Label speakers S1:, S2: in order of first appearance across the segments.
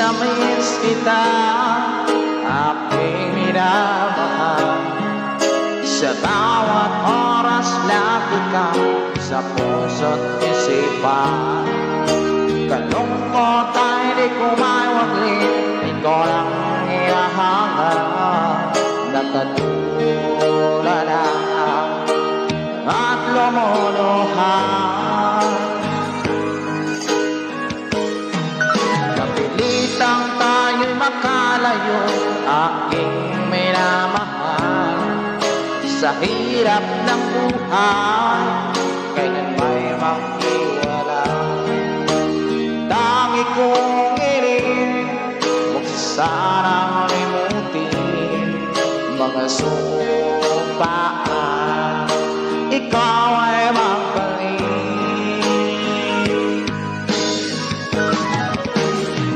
S1: na miss kita, aking minamahal. Sa bawat oras lagi ka sa puso't isipan. Kalungkot ay di ko maiwaglit, ikaw lang iyahangal. Nakatulad at lumuluhan. Napilitang tayo'y makalayo, aking minamahal. Sa hirap ng buhay, kailan may makiwala. Tangi kong iling, huwag sanang limutin mga sumpaan, ikaw ay magbalik.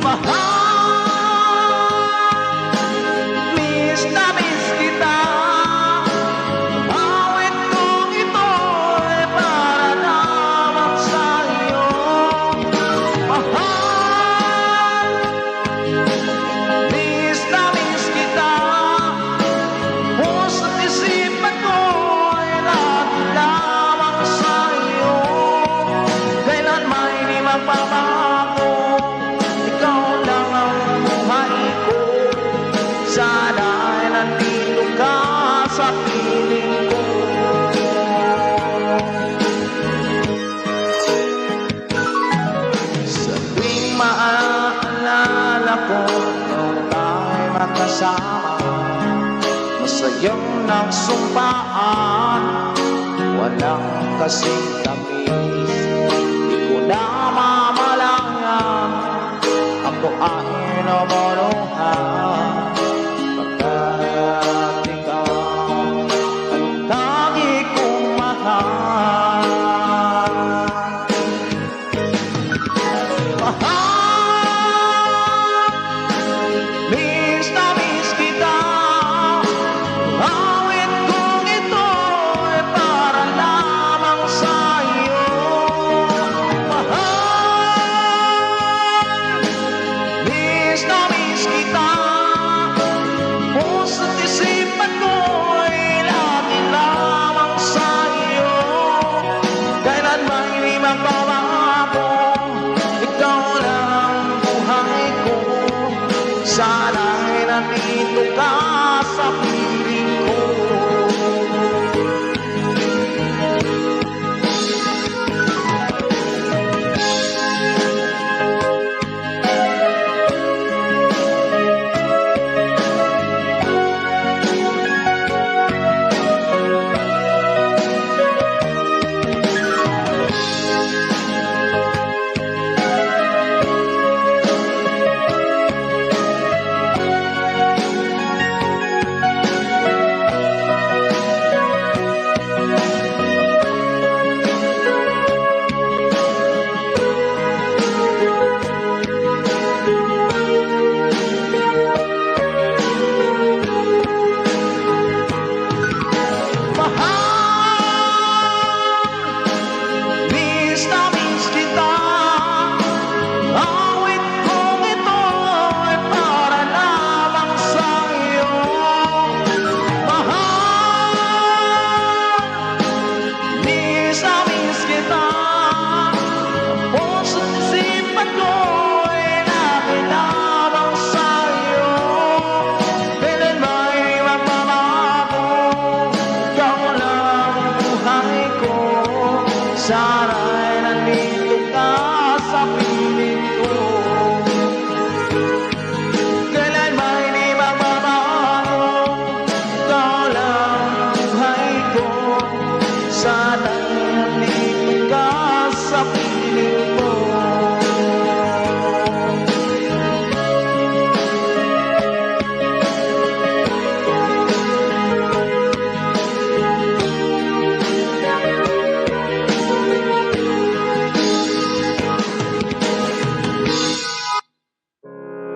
S1: Mahal, miss na miss kita. Awit kong ito ay para lamang sa iyo. Mahal, miss na miss kita. Puso't isipan ko ay lagi lamang sa iyo. Kailan may di magbabago, ikaw lang ang buhay ko. Sana ay nandito ka sa piling ko. Sa tuwing maaalala ko nung tayo'y magkasama, masayang nagsumpaan, walang kasing tamis. Di ko na mamalayan, ako ay namuluhan. Pagkat ikaw ang lagi kong mahal. Mahal, miss na miss kita. Awit kong ito ay para lamang sa iyo. Mahal, miss na miss kita. Puso't isipan ko ay lagi lamang sa iyo. Kailan may di magbabago, ikaw lang ang buhay ko. Sana ay nandito ka